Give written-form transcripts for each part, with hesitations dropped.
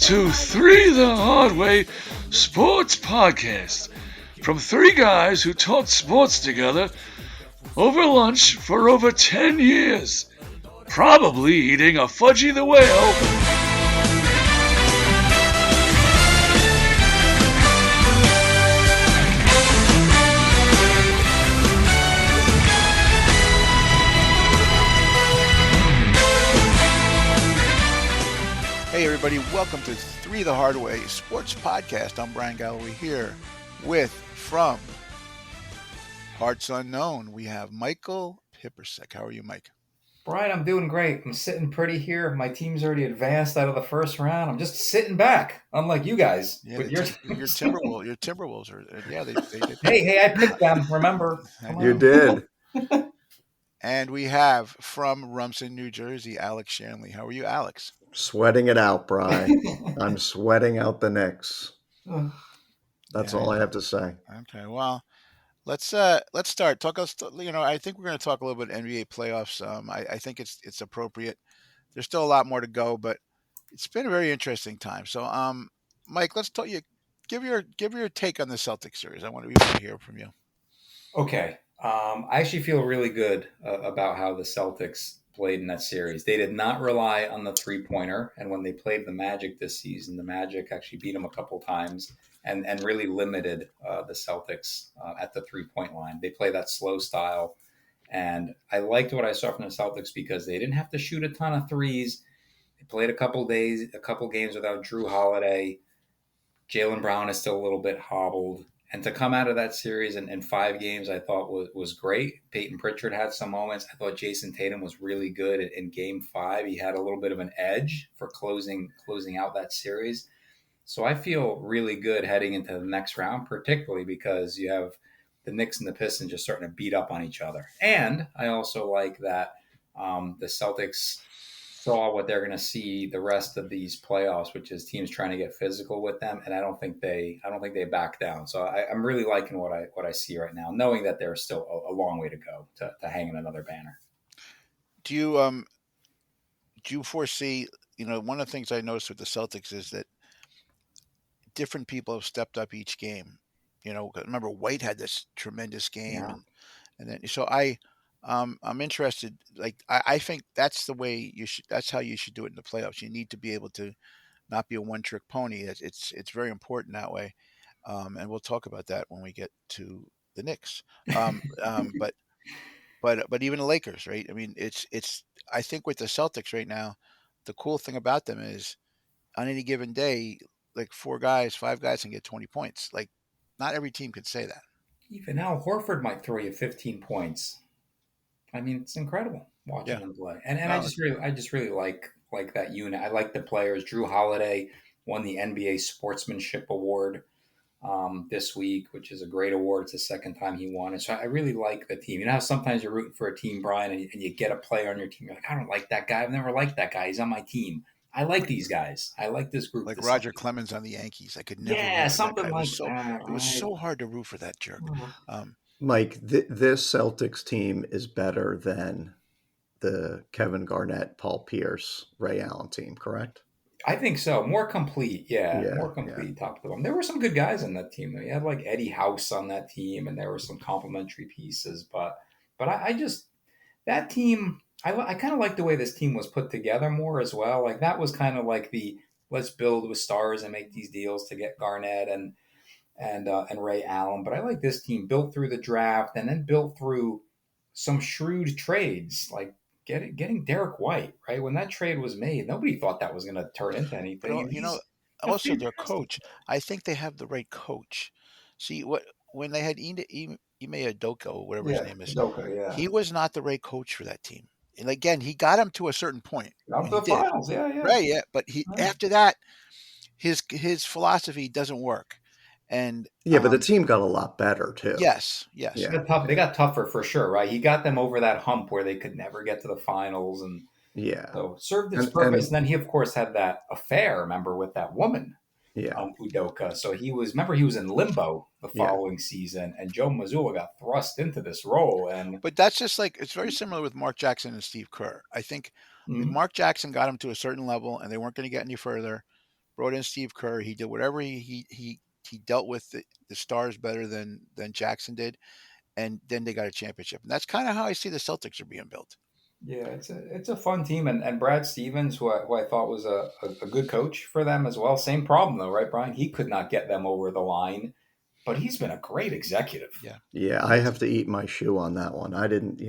to Three the Hard Way Sports Podcast from three guys who talked sports together over lunch for over 10 years, probably eating a Fudgy the Whale. Hey everybody, welcome to Three the Hard Way Sports Podcast. I'm Bryan Galloway here with, from Parts Unknown, we have Michael Pippersek. How are you, Mike? Bryan, I'm doing great. I'm sitting pretty here. My team's already advanced out of the first round. I'm just sitting back, unlike you guys. Yeah, with your Timberwolves are, they did. Hey, I picked them, remember? You did. And we have from Rumson, New Jersey, Alex Shanley. How are you, Alex? Sweating it out, Bryan. I'm sweating out the Knicks. That's all I have to say. Okay, well, let's start. I think we're going to talk a little bit NBA playoffs. I think it's appropriate. There's still a lot more to go, but it's been a very interesting time. So, Mike, let's talk. Give your take on the Celtics series. I want to hear from you. Okay. I actually feel really good about how the Celtics played in that series. They did not rely on the three-pointer, and when they played the Magic this season, the Magic actually beat them a couple times and really limited the Celtics at the three-point line. They play that slow style, and I liked what I saw from the Celtics because they didn't have to shoot a ton of threes. They played a couple games without Drew Holiday. Jaylen Brown is still a little bit hobbled. And to come out of that series in 5 games, I thought was great. Peyton Pritchard had some moments. I thought Jason Tatum was really good in Game 5. He had a little bit of an edge for closing out that series. So I feel really good heading into the next round, particularly because you have the Knicks and the Pistons just starting to beat up on each other. And I also like that the Celtics saw what they're going to see the rest of these playoffs, which is teams trying to get physical with them, and I don't think they back down. So I'm really liking what I see right now, knowing that there's still a long way to go to hanging another banner. Do you foresee? One of the things I noticed with the Celtics is that different people have stepped up each game. Remember White had this tremendous game, Yeah. and then so I'm interested. I think that's the way you should. That's how you should do it in the playoffs. You need to be able to not be a one-trick pony. It's very important that way, and we'll talk about that when we get to the Knicks. But even the Lakers, right? I mean, it's. I think with the Celtics right now, the cool thing about them is on any given day, like 5 guys can get 20 points. Like not every team could say that. Even Al Horford might throw you 15 points. I mean, it's incredible watching him play, and I just really like that unit. I like the players. Drew Holiday won the NBA Sportsmanship Award this week, which is a great award. It's the second time he won it. So I really like the team. You know how sometimes you're rooting for a team, Bryan, and you get a player on your team. You're like, I don't like that guy. I've never liked that guy. He's on my team. I like these guys. I like this group. Like Roger Clemens on the Yankees. I could never. Yeah, something like that. It was so hard to root for that jerk. Mike, this Celtics team is better than the Kevin Garnett, Paul Pierce, Ray Allen team, correct? I think so. More complete. More complete top to bottom. There were some good guys on that team. You had like Eddie House on that team, and there were some complementary pieces. But I just, that team, I kind of like the way this team was put together more as well. Like that was kind of like the let's build with stars and make these deals to get Garnett and Ray Allen. But I like this team built through the draft and then built through some shrewd trades, like getting Derek White, right? When that trade was made, nobody thought that was going to turn into anything. But, also their coach, I think they have the right coach. See, when they had Ime Udoka, whatever his name is, he was not the right coach for that team. And again, he got him to a certain point. Up to the finals, Right, yeah. But after that, his philosophy doesn't work. And but the team got a lot better too. Yes. Yeah. They got tougher for sure, right? He got them over that hump where they could never get to the finals, and so served its purpose. And then he, of course, had that affair. Remember with that woman, Udoka. So he was in limbo the following season, and Joe Mazzulla got thrust into this role. But that's just like it's very similar with Mark Jackson and Steve Kerr. I think Mark Jackson got him to a certain level, and they weren't going to get any further. brought in Steve Kerr. He did whatever he dealt with the stars better than Jackson did, and then they got a championship. And that's kind of how I see the Celtics are being built. Yeah, it's a fun team, and Brad Stevens, who I thought was a good coach for them as well. Same problem though, right, Brian? He could not get them over the line, but he's been a great executive. Yeah, I have to eat my shoe on that one. I didn't,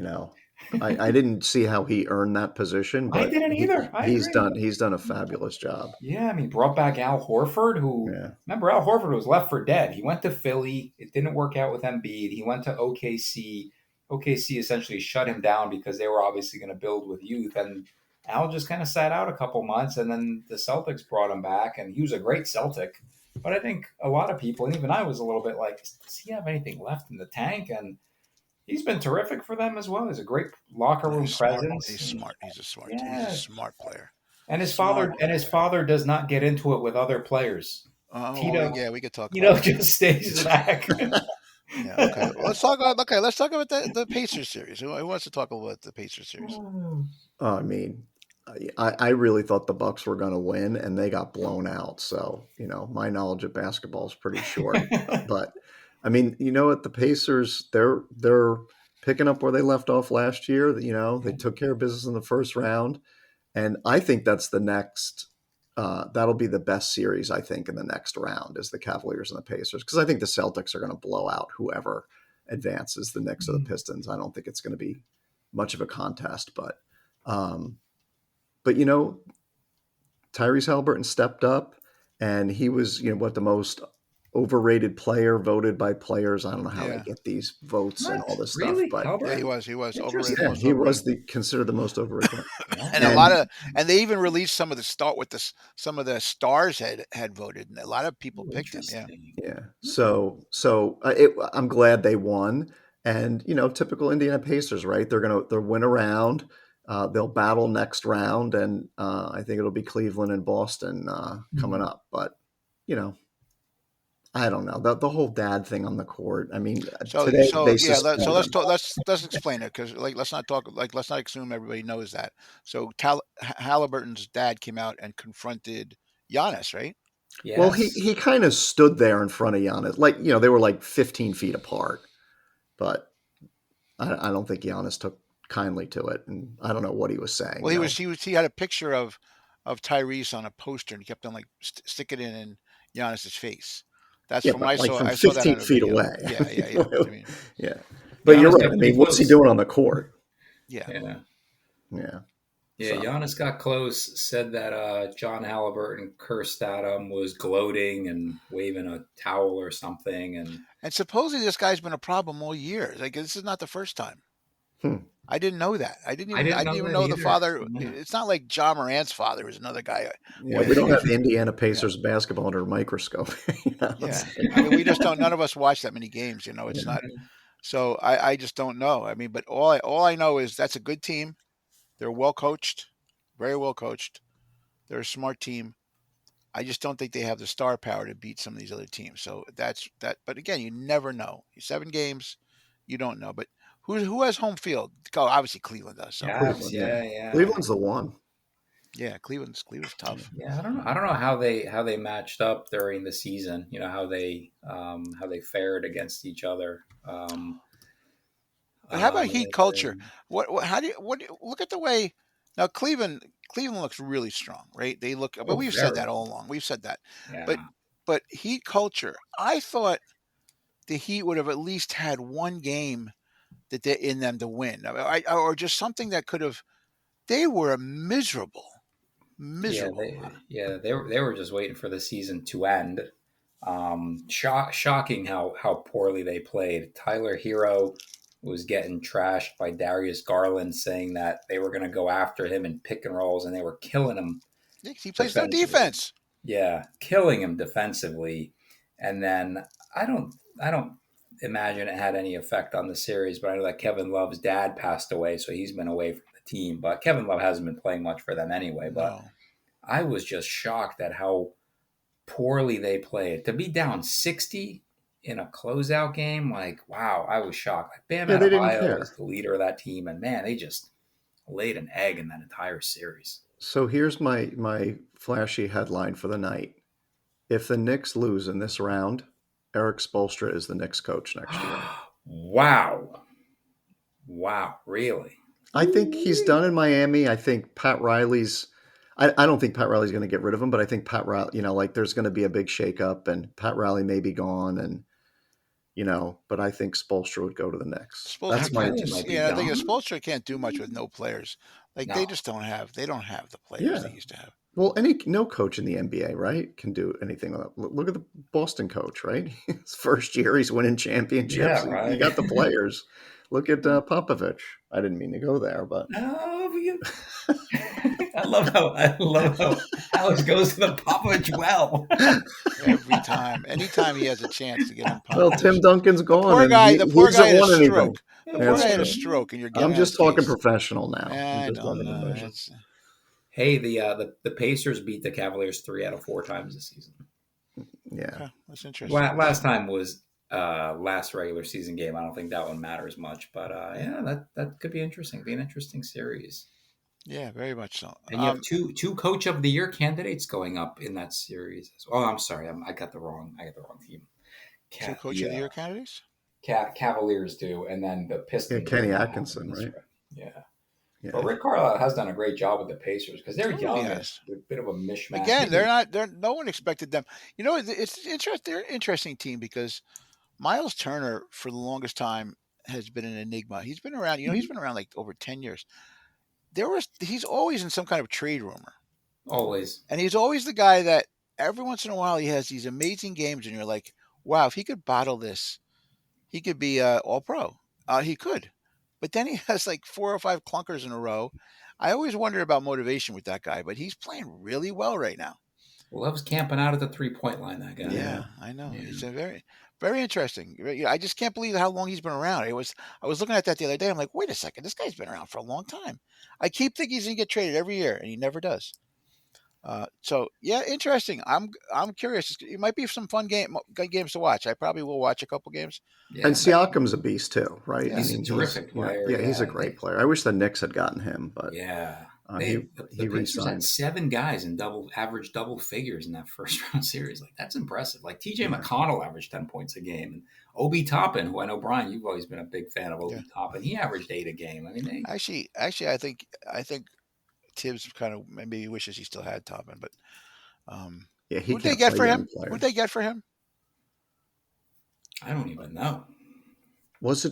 I didn't see how he earned that position, I but didn't either. I he's agree. done a fabulous job. Yeah, I mean, brought back Al Horford, who Yeah. remember Al Horford was left for dead. He went to Philly. It didn't work out with Embiid. He went to OKC. OKC essentially shut him down because they were obviously going to build with youth. And Al just kind of sat out a couple months, and then the Celtics brought him back, and he was a great Celtic. But I think a lot of people, and even I was a little bit like, does he have anything left in the tank? And he's been terrific for them as well. He's a great locker room presence. He's smart. He's a smart. Yeah. He's a smart player. And his father does not get into it with other players. Tito, yeah, we could talk. Tito just stays back. Yeah, okay. Let's talk about the Pacers series. Who wants to talk about the Pacers series? I mean, I really thought the Bucks were going to win, and they got blown out. So my knowledge of basketball is pretty short. But I mean, what the Pacers, they're picking up where they left off last year. They took care of business in the first round, and I think that's the next. That'll be the best series, I think, in the next round is the Cavaliers and the Pacers, because I think the Celtics are going to blow out whoever advances, the Knicks or the Pistons. I don't think it's going to be much of a contest, but Tyrese Halliburton stepped up, and he was, the most overrated player voted by players. I don't know how they get these votes and all this stuff, but he was overrated. Yeah, he was considered the most overrated player. and they even released some of the some of the stars had voted, and a lot of people picked him. Yeah. So I'm glad they won, and typical Indiana Pacers, right? They'll win a round. They'll battle next round, and I think it'll be Cleveland and Boston coming up. But I don't know the whole dad thing on the court. I mean, let's explain it, because let's not assume everybody knows that. So Halliburton's dad came out and confronted Giannis, right? Yes. Well, he kind of stood there in front of Giannis, they were like 15 feet apart, but I don't think Giannis took kindly to it, and I don't know what he was saying. Well, he had a picture of Tyrese on a poster, and he kept on sticking it in Giannis's face. That's from I saw. From I saw 15 that feet away. Yeah. Yeah. But you're right. I mean, what's he doing on the court? Yeah. Giannis got close. Said that John Halliburton cursed at him, was gloating and waving a towel or something, and supposedly this guy's been a problem all year. Like, this is not the first time. I didn't know that. I didn't even know the father. Yeah. It's not like John Morant's father was another guy. Yeah, we don't have Indiana Pacers basketball under a microscope. Yeah, I mean, we just don't. None of us watch that many games. It's not. So I just don't know. I mean, but all I know is that's a good team. They're well coached, very well coached. They're a smart team. I just don't think they have the star power to beat some of these other teams. So that's that. But again, you never know. 7 games, you don't know. But who has home field? Oh, obviously Cleveland does. So. Yeah. Cleveland's the one. Yeah, Cleveland's tough. Yeah, I don't know how they matched up during the season. How they fared against each other. But how about Heat culture? What look at the way now Cleveland looks really strong, right? They look, but we've said that all along. We've said that. Yeah. But Heat culture, I thought the Heat would have at least had one game that they're in them to win, or just something that could have. They were miserable. Yeah, they were just waiting for the season to end. Shocking how poorly they played. Tyler Hero was getting trashed by Darius Garland, saying that they were going to go after him in pick and rolls, and they were killing him. He plays no defense. Yeah, killing him defensively, and then I don't imagine it had any effect on the series, but I know that Kevin Love's dad passed away, so he's been away from the team. But Kevin Love hasn't been playing much for them anyway. But I was just shocked at how poorly they played. To be down 60 in a closeout game, like, wow, I was shocked. Like, Bam Adebayo was the leader of that team, and man, they just laid an egg in that entire series. So here's my flashy headline for the night. If the Knicks lose in this round, Eric Spoelstra is the Knicks coach next year. Wow. Really? I think he's done in Miami. I think Pat Riley's. I don't think Pat Riley's going to get rid of him, but I think Pat Riley, like there's going to be a big shakeup, and Pat Riley may be gone, and but I think Spoelstra would go to the Knicks. That's my. I think Spoelstra can't do much with no players. Like No. they just don't have the players they used to have. Well, no coach in the NBA, right, can do anything with it. Look at the Boston coach, right? His first year, he's winning championships. Yeah, right. He got the players. Look at Popovich. I didn't mean to go there, but I love how Alex goes to the Popovich well. Every time, anytime he has a chance to get him. Well, Tim Duncan's gone. The poor guy had a stroke. The poor guy had a stroke, and you're getting. I'm just talking professional now. I don't know. Hey, the Pacers beat the Cavaliers 3 out of 4 times this season. Yeah, okay, that's interesting. Last time was last regular season game. I don't think that one matters much, but that could be interesting. Be an interesting series. Yeah, very much so. And you have two Coach of the Year candidates going up in that series. Oh, I'm sorry, I got the wrong team. Two Coach of the Year candidates. Cavaliers do, and then the Pistons. Kenny Atkinson, right? Yeah. But Rick Carlisle has done a great job with the Pacers because they're young. It's a bit of a mishmash. Again, no one expected them. It's interesting. They're an interesting team because Miles Turner, for the longest time, has been an enigma. He's been around. He's been around like over 10 years. He's always in some kind of trade rumor. Always. And he's always the guy that every once in a while he has these amazing games, and you're like, wow, if he could bottle this, he could be all pro. He could. But then he has like 4 or 5 clunkers in a row. I always wonder about motivation with that guy, but he's playing really well right now. Loves camping out at the 3-point line, that guy. Yeah, I know. Yeah. It's a very, very interesting. I just can't believe how long he's been around. I was looking at that the other day. I'm like, wait a second, this guy's been around for a long time. I keep thinking he's going to get traded every year, and he never does. So yeah, interesting. I'm curious. It might be some fun games to watch. I probably will watch a couple games. Yeah, and Siakam's a beast too, right? Yeah, he's a terrific player. Yeah, he's a great player. I wish the Knicks had gotten him, but the Pacers had 7 guys in average double figures in that first round series. Like that's impressive. Like TJ McConnell averaged 10 points a game, and Obi Toppin, who I know Bryan, you've always been a big fan of Obi Toppin. He averaged 8 a game. I mean, actually, I think Tibbs kind of maybe wishes he still had Toppin, but who'd they get for him? Who'd they get for him? I don't even know. Was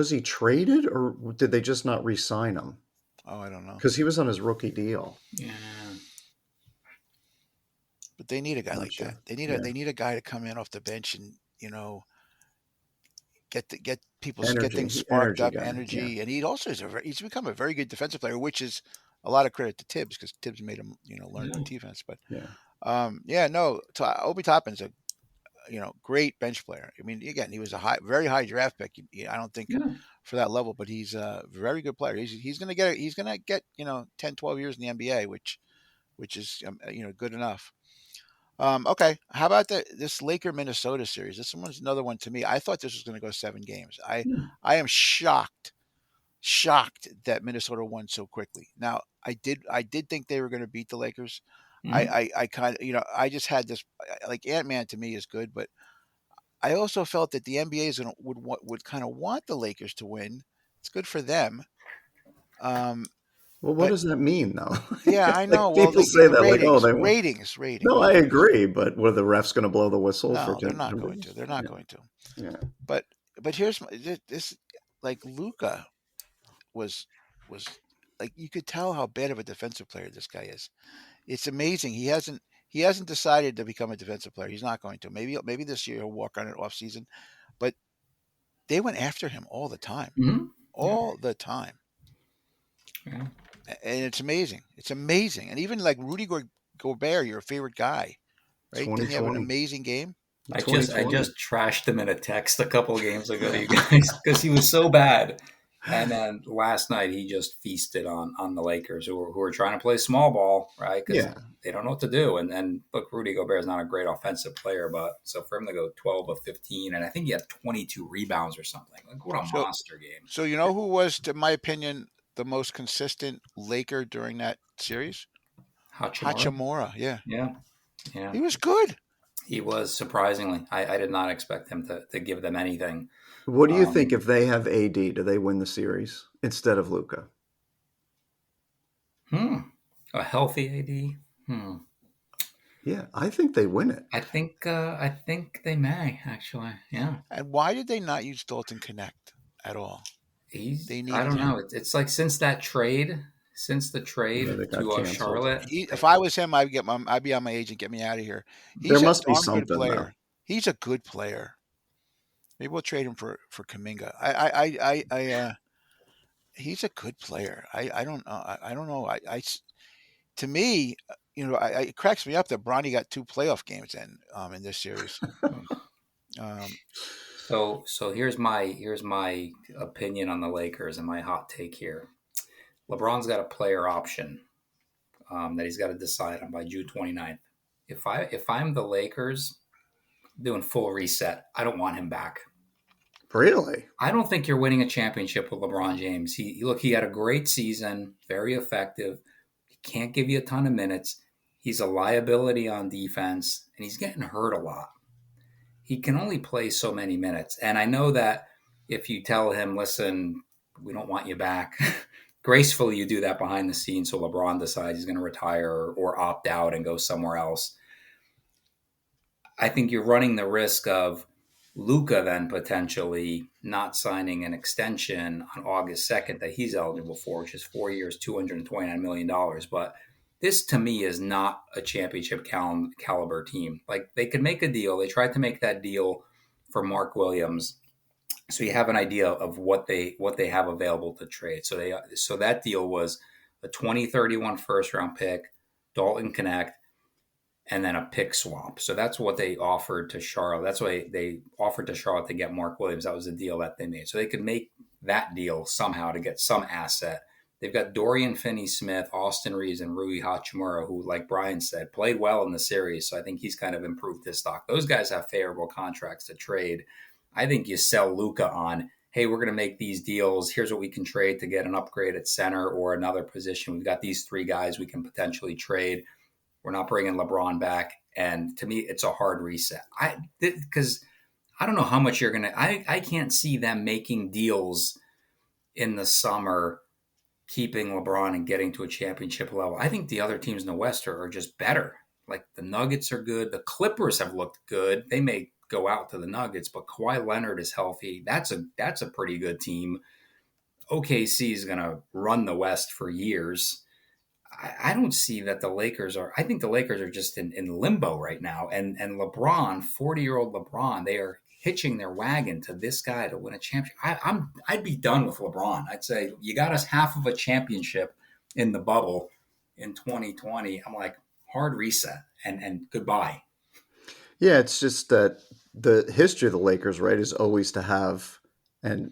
he traded, or did they just not re-sign him? Oh, I don't know. Because he was on his rookie deal. Yeah. But they need a guy like that. They need a guy to come in off the bench and get things sparked up, energy, and he also he's become a very good defensive player, which is a lot of credit to Tibbs because Tibbs made him learn the defense. But Obi Toppin's a great bench player. I mean, again, he was a very high draft pick. I don't think for that level, but he's a very good player. He's going to get 10, 12 years in the NBA, which is good enough. Okay, how about this Laker Minnesota series? This one's another one to me. I thought this was going to go 7 games. I am shocked that Minnesota won so quickly. Now, I did think they were going to beat the Lakers. I kind of, I just had this, like Ant-Man to me is good, but I also felt that the NBA would kind of want the Lakers to win. It's good for them. Well, what does that mean, though? Yeah, I know. People say that ratings, they ratings. No, I agree, but were the refs going to blow the whistle? No, they're not going to. They're not going to. Yeah. But here's this, like Luka was like, you could tell how bad of a defensive player this guy is. It's amazing. He hasn't decided to become a defensive player. He's not going to. Maybe this year he'll walk on it off season, but they went after him all the time, all the time. Yeah. And it's amazing. It's amazing. And even like Rudy Gobert, your favorite guy, right? Didn't he have an amazing game? I just trashed him in a text a couple of games ago to you guys because he was so bad. And then last night he just feasted on the Lakers who were trying to play small ball, right? Because they don't know what to do. And then look, Rudy Gobert is not a great offensive player, but so for him to go 12 of 15, and I think he had 22 rebounds or something. Like what a monster game! So who was, in my opinion, the most consistent Laker during that series? Hachimura. Yeah. Yeah. He was good. He was, surprisingly. I did not expect him to give them anything. What do you think if they have AD? Do they win the series instead of Luka? A healthy AD? Yeah, I think they win it. I think they may, actually. Yeah. And why did they not use Dalton Connect at all? They I needed don't him. know. It's like since the trade They got to canceled. Charlotte. If I was him, I'd be on my agent. Get me out of here. There He's a must be darn good something, player. though. He's a good player. Maybe we'll trade him for Kuminga. He's a good player. I don't know. I don't know. To me, it cracks me up that Bronny got 2 playoff games in this series. So here's my opinion on the Lakers and my hot take here. LeBron's got a player option that he's got to decide on by June 29th. If I'm the Lakers, I'm doing full reset. I don't want him back. Really? I don't think you're winning a championship with LeBron James. He had a great season, very effective. He can't give you a ton of minutes. He's a liability on defense, and he's getting hurt a lot. He can only play so many minutes. And I know that if you tell him, listen, we don't want you back, gracefully you do that behind the scenes so LeBron decides he's going to retire or opt out and go somewhere else. I think you're running the risk of Luka then potentially not signing an extension on August 2nd that he's eligible for, which is 4 years, $229 million. But this to me is not a championship caliber team. Like they could make a deal. They tried to make that deal for Mark Williams. So you have an idea of what they have available to trade. So that deal was a 2031 first round pick, Dalton Connect, and then a pick swap. So that's what they offered to Charlotte. That's why they offered to Charlotte to get Mark Williams. That was the deal that they made. So they could make that deal somehow to get some asset. They've got Dorian Finney-Smith, Austin Reeves, and Rui Hachimura, who, like Bryan said, played well in the series. So I think he's kind of improved his stock. Those guys have favorable contracts to trade. I think you sell Luka on, hey, we're going to make these deals. Here's what we can trade to get an upgrade at center or another position. We've got these 3 guys we can potentially trade. We're not bringing LeBron back. And to me, it's a hard reset. Because I don't know how much you're going to – I can't see them making deals in the summer, keeping LeBron and getting to a championship level. I think the other teams in the West are just better. Like the Nuggets are good. The Clippers have looked good. They may go out to the Nuggets, but Kawhi Leonard is healthy. That's a pretty good team. OKC is going to run the West for years. I don't see that the Lakers are. I think the Lakers are just in limbo right now. And LeBron, 40-year-old LeBron, they are hitching their wagon to this guy to win a championship. I'd be done with LeBron. I'd say you got us half of a championship in the bubble in 2020. I'm like, hard reset and goodbye. Yeah, it's just that the history of the Lakers, right, is always to have, and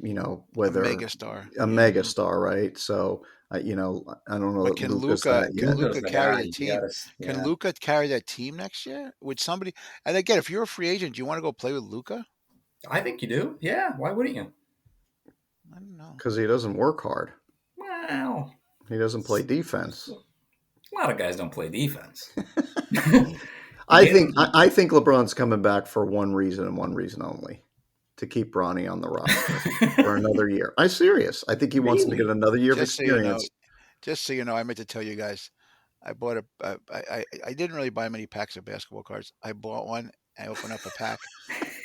whether a megastar, megastar, right? So I don't know. But can Luka carry the team? Can Luka carry that team next year? Would somebody? And again, if you're a free agent, do you want to go play with Luka? I think you do. Yeah. Why wouldn't you? I don't know. Because he doesn't work hard. Well, he doesn't play defense. A lot of guys don't play defense. I think LeBron's coming back for one reason and one reason only. To keep Bronny on the roster for another year. I'm serious. I think he wants to get another year of experience. Just so you know, I meant to tell you guys, I bought I didn't really buy many packs of basketball cards. I bought one. I opened up a pack,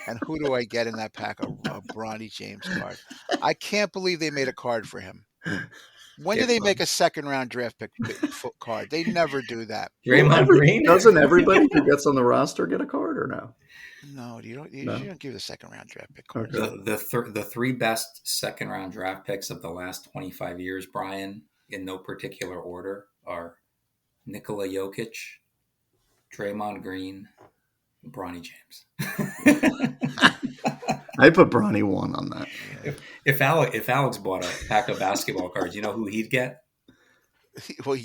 and who do I get in that pack? A Bronny James card. I can't believe they made a card for him. When do they make a second-round draft pick card? They never do that. Green? Doesn't everybody who gets on the roster get a card or no? No, you don't give the second-round draft pick card. Okay. The 3 best second-round draft picks of the last 25 years, Bryan, in no particular order, are Nikola Jokic, Draymond Green, and Bronny James. I put Bronny 1 on that. If Alex bought a pack of basketball cards, you know who he'd get? Well,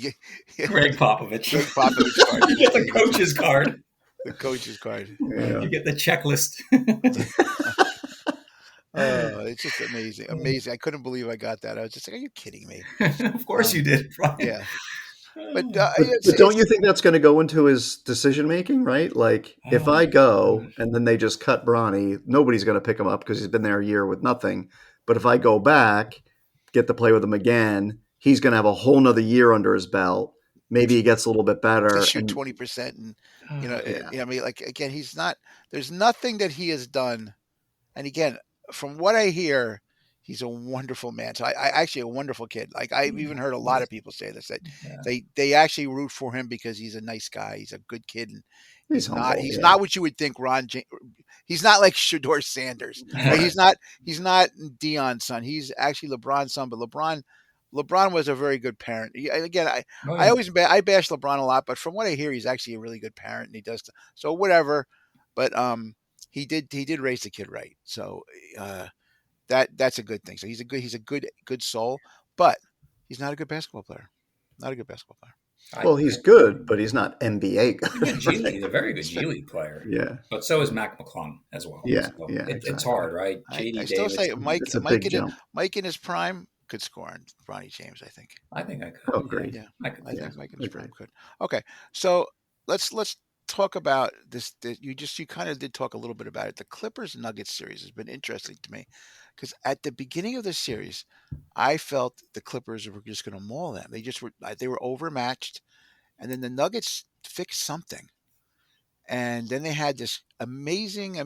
Greg Popovich. Greg Popovich card. You get the coach's card. The coach's card. Yeah. You get the checklist. It's just amazing. I couldn't believe I got that. I was just like, "Are you kidding me?" Of course you did, Bryan. Yeah. But But don't you think that's going to go into his decision making, right? Like, if Oh I my go gosh. and then they just cut Bronny, nobody's going to pick him up because he's been there a year with nothing. But if I go back, get to play with him again, he's going to have a whole nother year under his belt. Maybe he gets a little bit to better. shoot And 20%, and yeah, I mean, like again, he's not. There's nothing that he has done. And again, from what I hear, he's a wonderful man. So I actually a wonderful kid. Like I've Yeah, even heard a he lot is. of people say this, that Yeah. they actually root for him because he's a nice guy. He's a good kid, and he's humble. he's Yeah. not what you would think. He's not like Shador Sanders. Right? He's not Dion's son. He's actually LeBron's son. But LeBron was a very good parent. Again, Oh I yeah. always I bash LeBron a lot, but from what I hear, he's actually a really good parent, and he does so whatever. But he did raise the kid right. So uh, that's a good thing. So he's a good soul, but he's not a good basketball player. Not a good basketball player. Well, he's good, but he's not NBA He's a good good, G League. right? He's a very good He's G League player. Yeah. But so is Mac McClung as well. Yeah. So Yeah. it's Exactly. hard, right? I JD still say Davidson. It's a big jump. Mike in his prime could score on Bronny James. I think. I think I could. Oh, Yeah. great. Yeah, I could I see Yeah. think that. Mike in his prime Agreed. could. Okay, so let's talk about this. You kind of did talk a little bit about it. The Clippers Nuggets series has been interesting to me because at the beginning of the series, I felt the Clippers were just going to maul them. They were overmatched, and then the Nuggets fixed something, and then they had this amazing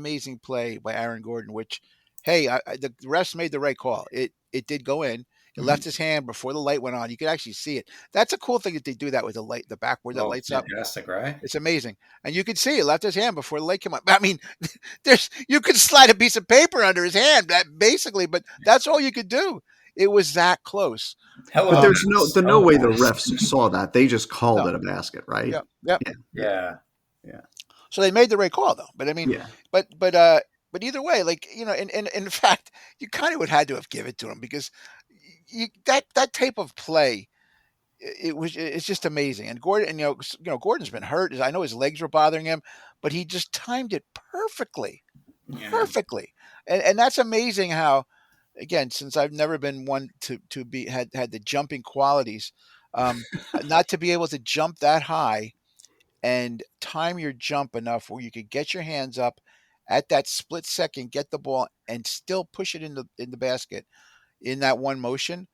play by Aaron Gordon, which, hey, the refs made the right call. It did go in. It left Mhm. his hand before the light went on. You could actually see it. That's a cool thing that they do that with the light, the backboard that Oh, lights up. fantastic, right? It's amazing, and you could see it left his hand before the light came on. I mean, you could slide a piece of paper under his hand, basically, but that's all you could do. It was that close. Hell of But a there's pass. no Hell of way a the pass. refs saw that. They just called No, it a basket, right? yep, yep. Yeah. Yeah. Yeah. Yeah. So they made the right call, though. But I mean, Yeah. but either way, like and in fact, you kind of would had to have given it to him because that type of play, it's just amazing. And Gordon, and Gordon's been hurt. I know his legs were bothering him, but he just timed it perfectly, Yeah. perfectly, and that's amazing how. Again, since I've never been one to be had the jumping qualities, um, not to be able to jump that high and time your jump enough where you could get your hands up at that split second, get the ball, and still push it in the basket in that one motion.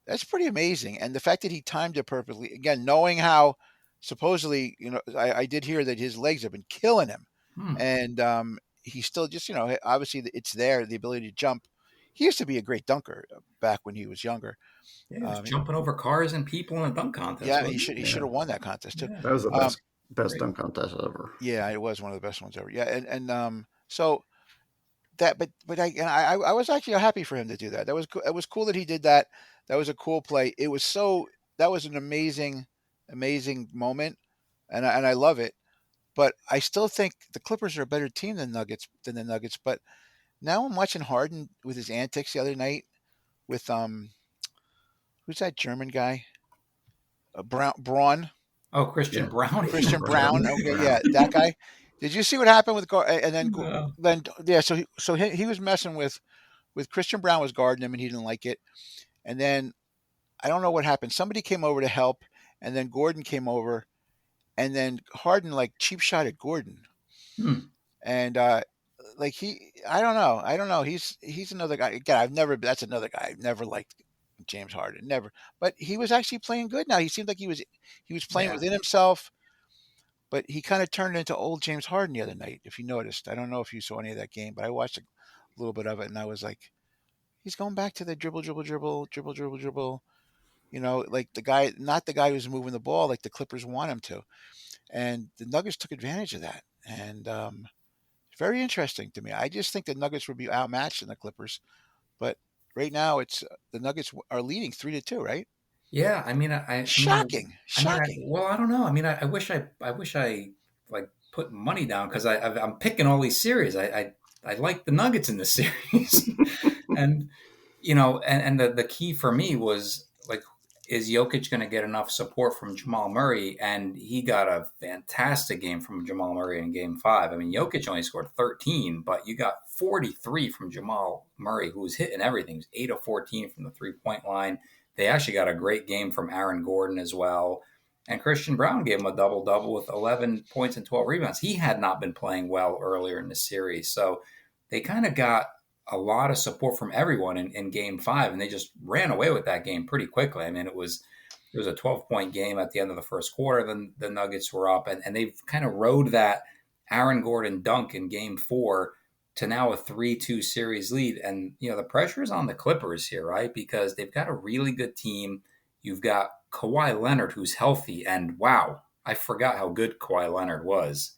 That's pretty amazing. And the fact that he timed it perfectly, again, knowing how supposedly, I did hear that his legs have been killing him, Hmm. and he still just, obviously it's there, the ability to jump. He used to be a great dunker back when he was younger. Yeah, he was Um, jumping over cars and people in a dunk contest, yeah, he wasn't should he he? should Yeah. have won that contest too. Yeah. That was the Um, best Great. dunk contest ever. yeah, it was one of the best ones ever. Yeah, and so that, but I was actually happy for him to do that. That was cool. It was cool that he did that. That was a cool play. That was an amazing moment, and I love it. But I still think the Clippers are a better team than the Nuggets. But now I'm watching Harden with his antics the other night with who's that German guy? Braun. Oh, Christian Yeah. Brown. Christian Brown. Christian Okay, Brown. yeah, that guy. Did you see what happened with and No. then yeah? So he was messing with Christian Brown was guarding him and he didn't like it. And then I don't know what happened. Somebody came over to help, and then Gordon came over, and then Harden like cheap shot at Gordon, Hmm. and like I don't know. He's another guy. Again, that's another guy I've never liked. James Harden, never. But he was actually playing good now. He seemed like he was playing Yeah. within himself. But he kind of turned into old James Harden the other night, if you noticed. I don't know if you saw any of that game, but I watched a little bit of it, and I was like, he's going back to the dribble. Like the guy, not the guy who's moving the ball like the Clippers want him to. And the Nuggets took advantage of that. And very interesting to me. I just think the Nuggets would be outmatched in the Clippers. But right now, it's the Nuggets are leading 3-2, right? Yeah. Shocking. Shocking. Well, I don't know. I wish I like put money down because I'm picking all these series. I like the Nuggets in this series, and and the key for me was like, is Jokic going to get enough support from Jamal Murray? And he got a fantastic game from Jamal Murray in Game 5. I mean, Jokic only scored 13, but you got 43 from Jamal Murray, who was hitting everything. He was 8 of 14 from the 3-point line. They actually got a great game from Aaron Gordon as well. And Christian Brown gave him a double-double with 11 points and 12 rebounds. He had not been playing well earlier in the series. So they kind of got a lot of support from everyone in game 5, and they just ran away with that game pretty quickly. I mean, it was a 12-point game at the end of the first quarter. Then the Nuggets were up, and they've kind of rode that Aaron Gordon dunk in game 4 to now a 3-2 series lead. And, the pressure is on the Clippers here, right? Because they've got a really good team. You've got Kawhi Leonard, who's healthy, and wow, I forgot how good Kawhi Leonard was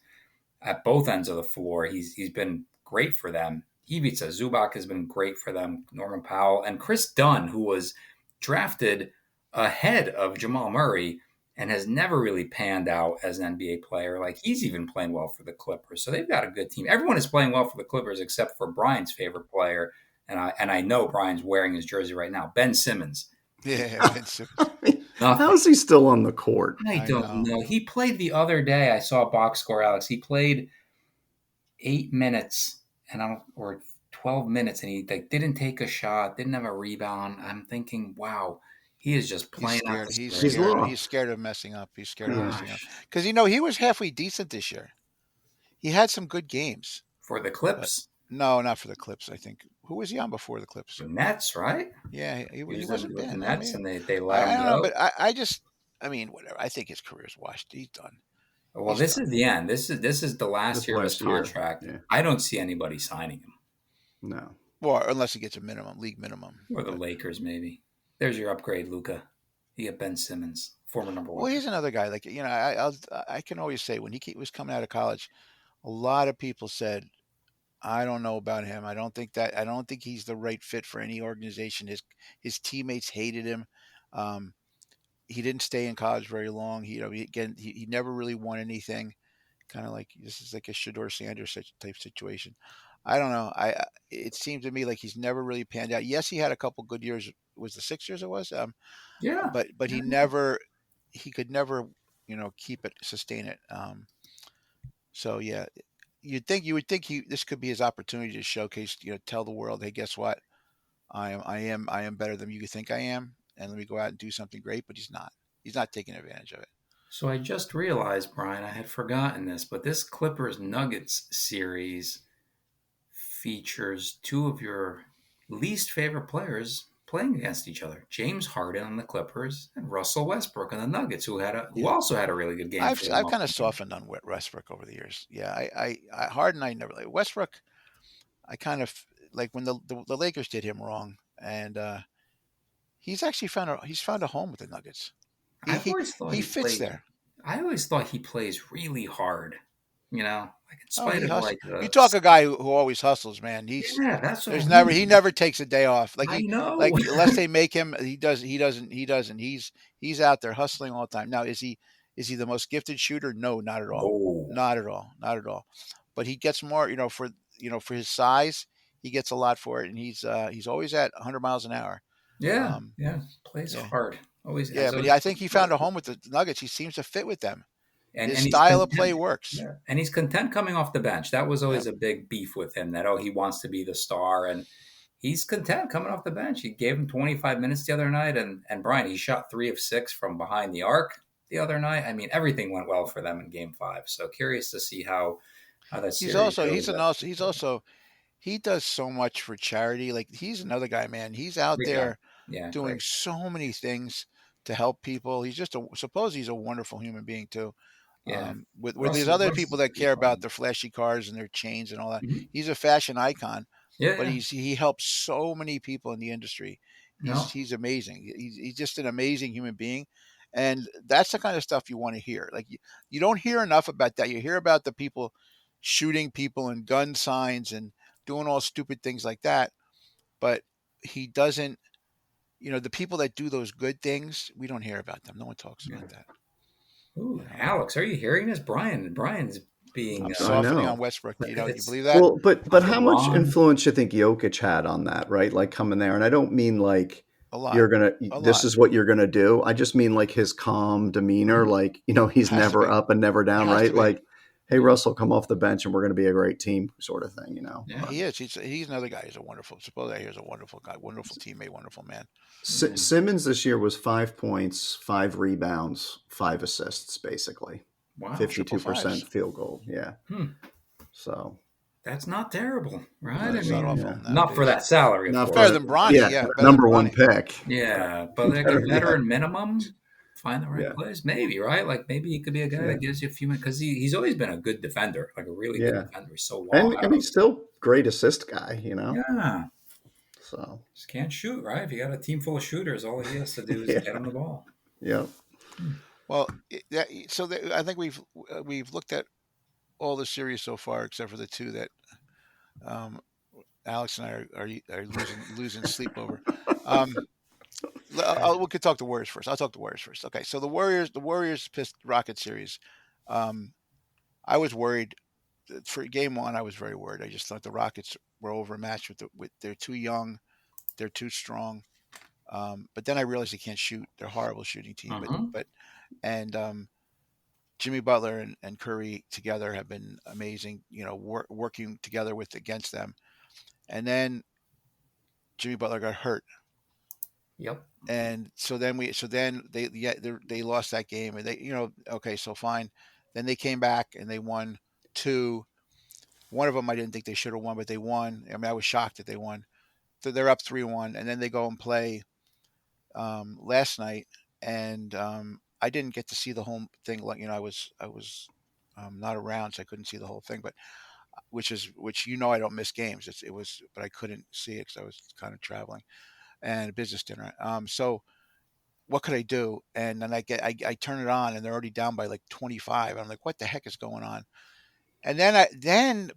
at both ends of the floor. He's been great for them. Ivica Zubac has been great for them. Norman Powell and Chris Dunn, who was drafted ahead of Jamal Murray and has never really panned out as an NBA player. Like, he's even playing well for the Clippers. So they've got a good team. Everyone is playing well for the Clippers except for Brian's favorite player, and I know Brian's wearing his jersey right now, Ben Simmons. Yeah, Ben Simmons. How is he still on the court? I don't know. He played the other day. I saw a box score, Alex. He played 8 minutes or 12 minutes, and he didn't take a shot, didn't have a rebound. I'm thinking, wow, he is just playing. He's scared of messing up. He's scared of messing up because he was halfway decent this year. He had some good games for the Clips. No, not for the Clips. I think who was he on before the Clips? The Nets, right? Yeah, he wasn't bad. The Nets, and they let him go. I don't know, but whatever. I think his career's washed. He's done. Well, this is the end. This is the last year of his contract. Yeah. I don't see anybody signing him. No. Well, unless he gets a league minimum. Or the Lakers, maybe. There's your upgrade, Luka. You get Ben Simmons, former number 1. Well, he's another guy. Like, I can always say when he was coming out of college, a lot of people said, I don't know about him. I don't think he's the right fit for any organization. His teammates hated him. He didn't stay in college very long. He never really won anything. Kind of like this is like a Shedeur Sanders type situation. I don't know. It seemed to me like he's never really panned out. Yes, he had a couple good years. Was the 6 years it was? Yeah. But he could never, sustain it. So yeah, you would think this could be his opportunity to showcase, tell the world, hey, guess what? I am better than you think I am, and let me go out and do something great. But he's not. He's not taking advantage of it. So I just realized, Brian, I had forgotten this, but this Clippers Nuggets series features 2 of your least favorite players playing against each other: James Harden on the Clippers and Russell Westbrook on the Nuggets, who also had a really good game. I've kind of softened on Westbrook over the years. Yeah, I Harden I never liked. Westbrook, I kind of like when the Lakers did him wrong, and he's actually found a home with the Nuggets. He fits there. I always thought he plays really hard. Like in spite of you talk a guy who always hustles, man. That's what he never takes a day off. I know. Like unless they make him, he doesn't. He's out there hustling all the time. Now, is he the most gifted shooter? No, not at all. No. Not at all. But he gets more, for his size, he gets a lot for it, and he's always at 100 miles an hour. Yeah, plays hard. Always. Yeah, but I think he found a home with the Nuggets. He seems to fit with them. His style of play works. Yeah. And he's content coming off the bench. That was always a big beef with him, that, he wants to be the star. And he's content coming off the bench. He gave him 25 minutes the other night. And Brian, he shot 3 of 6 from behind the arc the other night. I mean, everything went well for them in game 5. So curious to see how that series he does so much for charity. Like, he's another guy, man. He's out there doing so many things to help people. He's suppose he's a wonderful human being too. Yeah. With these other people that care about their flashy cars and their chains and all that. Mm-hmm. He's a fashion icon. Yeah. But he helps so many people in the industry. He's amazing. He's just an amazing human being. And that's the kind of stuff you want to hear. Like, you don't hear enough about that. You hear about the people shooting people and gun signs and doing all stupid things like that. But he doesn't, the people that do those good things, we don't hear about them. No one talks about that. Ooh, Alex, are you hearing this? Brian's being softening on Westbrook. You believe that? Well, but how much influence you think Jokic had on that, right? Like, coming there, and I don't mean like this is what you're gonna do. I just mean like his calm demeanor, like, he's never up and never down, right? Like, hey, Russell, come off the bench and we're going to be a great team sort of thing, you know. Yeah. He is. He's another guy. He's a wonderful. Supposedly, he's a wonderful guy, wonderful teammate, wonderful man. Simmons this year was 5 points, 5 rebounds, 5 assists, basically. Wow. 52% field goal. Yeah. So that's not terrible, right? That's not awful. Not for that salary, of not course. Better than Bronny. Yeah, better number than one Bronny. pick. Yeah, but like a veteran minimum, find the right place, maybe, right? Like maybe he could be a guy that gives you a few minutes because he's always been a good defender, like a really good defender. He's so long, and he's still great assist guy, you know. Yeah. So just can't shoot, right? If you got a team full of shooters, all he has to do is get him the ball. Yeah. Well, I think we've looked at all the series so far, except for the two that Alex and I are losing sleep over. We could talk the Warriors first. I'll talk the Warriors first. Okay, so the Warriors pissed Rocket series. I was worried for game one. I was very worried. I just thought the Rockets were overmatched with they're too young, they're too strong. But then I realized they can't shoot. They're a horrible shooting team. And Jimmy Butler and Curry together have been amazing. You know, working together against them. And then Jimmy Butler got hurt. Yep. And so then they lost that game, and okay, so fine. Then they came back and they won 2. One of them I didn't think they should have won, but they won. I mean, I was shocked that they won. So they're up 3-1, and then they go and play last night, and I didn't get to see the whole thing. Like, I was not around, so I couldn't see the whole thing. But which I don't miss games. But I couldn't see it because I was kind of traveling and a business dinner. So what could I do? And then I turn it on, and they're already down by like 25. I'm like, what the heck is going on? And then at the end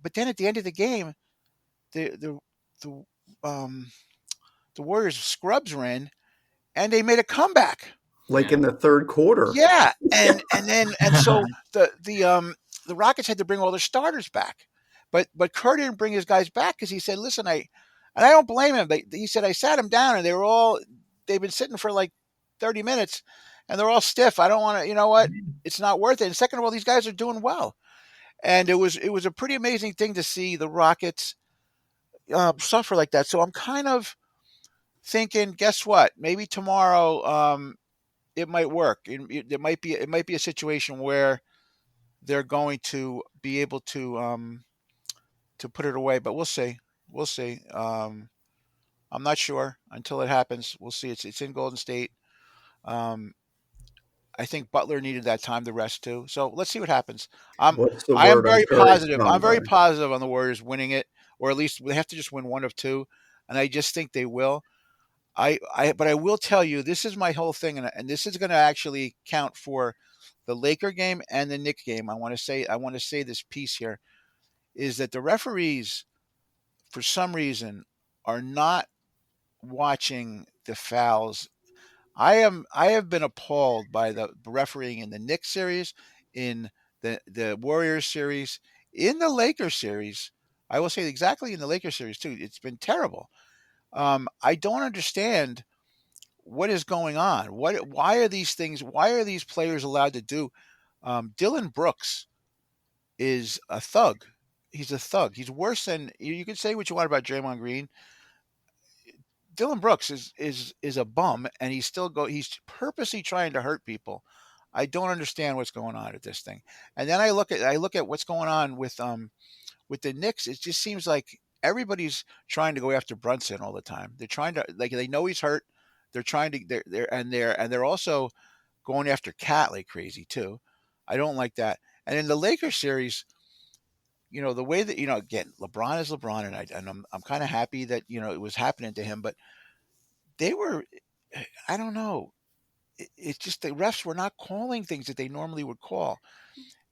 of the game, the Warriors scrubs were in, and they made a comeback. Like in the third quarter. Yeah, and so the Rockets had to bring all their starters back, but Kerr didn't bring his guys back because he said, "Listen, I don't blame him." He said, "I sat them down, and they've been sitting for like 30 minutes, and they're all stiff. I don't want to. You know what? It's not worth it. And second of all, these guys are doing well." And it was a pretty amazing thing to see the Rockets suffer like that. So I'm kind of thinking, guess what? Maybe tomorrow it might work. It might be a situation where they're going to be able to put it away. But we'll see. We'll see. I'm not sure until it happens. We'll see. It's in Golden State. I think Butler needed that time to rest too. So let's see what happens. I am very positive. I'm very positive on the Warriors winning it, or at least they have to just win one of two, and I just think they will. But I will tell you, this is my whole thing, and this is going to actually count for the Laker game and the Knicks game. I want to say this piece here is that the referees, for some reason, are not watching the fouls. I have been appalled by the refereeing in the Knicks series, in the Warriors series, in the Lakers series. I will say exactly in the Lakers series too. It's been terrible. I don't understand what is going on. Why are these things? Why are these players allowed to do? Dylan Brooks is a thug. He's a thug. He's worse than you can say what you want about Draymond Green. Dylan Brooks is a bum, and he's purposely trying to hurt people. I don't understand what's going on with this thing. And then I look at what's going on with the Knicks. It just seems like everybody's trying to go after Brunson all the time. They're trying to, like, they know he's hurt. They're trying to they're also going after Cat like crazy too. I don't like that. And in the Lakers series, the way that again, LeBron is LeBron, and I'm kind of happy that it was happening to him, but they were, I don't know. It's just the refs were not calling things that they normally would call.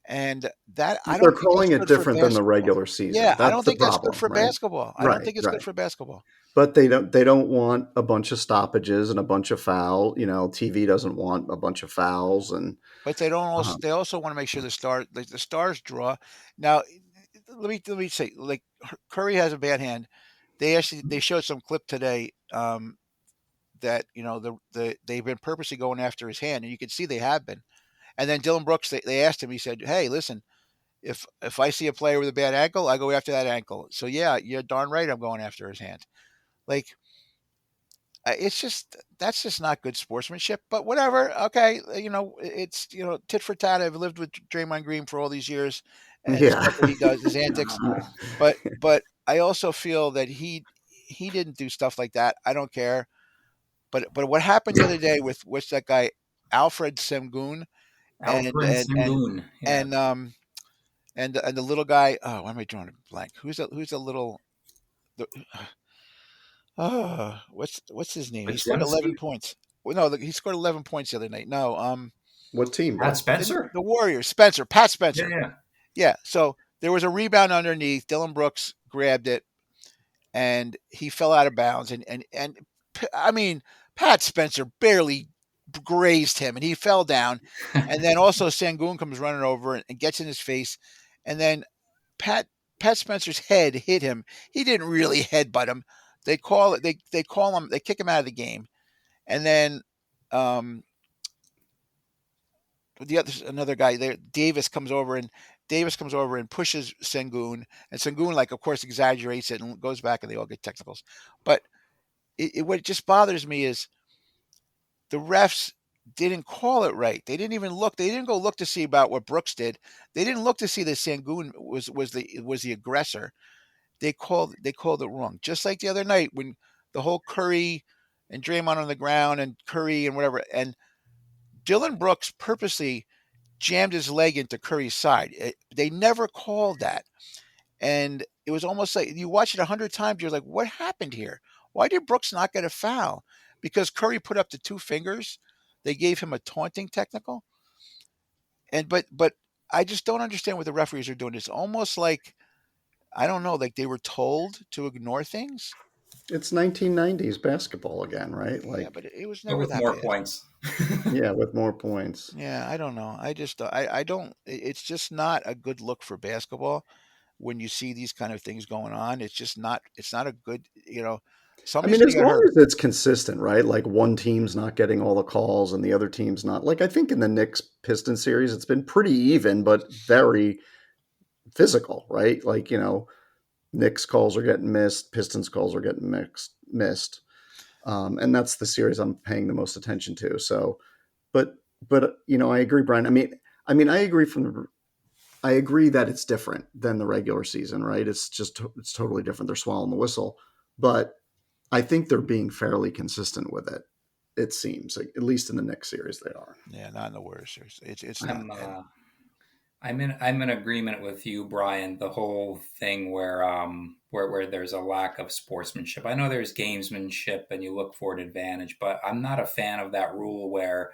And that I don't They're think calling that's it good for different than the basketball. regular season. Yeah, I That's don't the think that's good problem, for right? basketball. I don't think it's good for basketball. But they don't want a bunch of stoppages and a bunch of foul. TV doesn't want a bunch of fouls, and But they don't also they also want to make sure the stars draw. Now, let me say, like, Curry has a bad hand. They showed some clip today that they've been purposely going after his hand, and you can see they have been. And then Dylan Brooks, they asked him. He said, "Hey, listen, if I see a player with a bad ankle, I go after that ankle. So yeah, you're darn right. I'm going after his hand. Like it's just that's just not good sportsmanship. But whatever. Okay, it's tit for tat. I've lived with Draymond Green for all these years, and Yeah. stuff that he does, his antics. But I also feel that he didn't do stuff like that. I don't care. But what happened the other day with that guy Alfred Sengun and Alfred and and Sengun. Yeah. and and the little guy. Oh, why am I drawing a blank? Who's a little? The, what's his name? He scored 11 Podziemski? points. Well, no, he scored 11 points the other night. No, What team, Pat bro? Spencer? the Warriors, Spencer, Pat Yeah, Spencer. yeah. Yeah. So there was a rebound underneath. Dylan Brooks grabbed it, and he fell out of bounds. And I mean, Pat Spencer barely grazed him, and he fell down. And then also Sangoon comes running over and gets in his face, and then Pat Pat Spencer's head hit him. He didn't really headbutt him. They call him, they kick him out of the game, and then um, another guy there, Davis comes over and pushes Sengun, and Sengun, like, of course, exaggerates it and goes back, and they all get technicals. But what just bothers me is the refs didn't call it right. They didn't even look. They didn't go look to see about what Brooks did. They didn't look to see that Sengun was the aggressor. They called it wrong. Just like the other night when the whole Curry and Draymond on the ground and Curry and whatever, and Dylan Brooks purposely jammed his leg into Curry's side. They never called that. And it was almost like you watch it 100 times. You're like, what happened here? Why did Brooks not get a foul? Because Curry put up the two fingers. They gave him a taunting technical. But I just don't understand what the referees are doing. It's almost like, I don't know, like they were told to ignore things. It's 1990s basketball again, right? Yeah, Like, but it was But never with that more bad. points. yeah, with more points. Yeah, I don't know. I don't. It's just not a good look for basketball when you see these kind of things going on. It's just not. It's not a good. I Somebody's mean, going to as get long hurt. as it's consistent, right? Like one team's not getting all the calls and the other team's not. Like I think in the Knicks Piston series, it's been pretty even, but very physical, right? Like, Knicks calls are getting missed, Pistons calls are getting missed. And that's the series I'm paying the most attention to. So, but I agree, Brian. I mean, I agree that it's different than the regular season, right? It's totally different. They're swallowing the whistle, but I think they're being fairly consistent with it. It seems, like, at least in the next series, they are. Yeah, not in the Warriors series. It's not. I'm And uh, I'm in agreement with you, Brian. The whole thing where there's a lack of sportsmanship. I know there's gamesmanship and you look for an advantage, but I'm not a fan of that rule where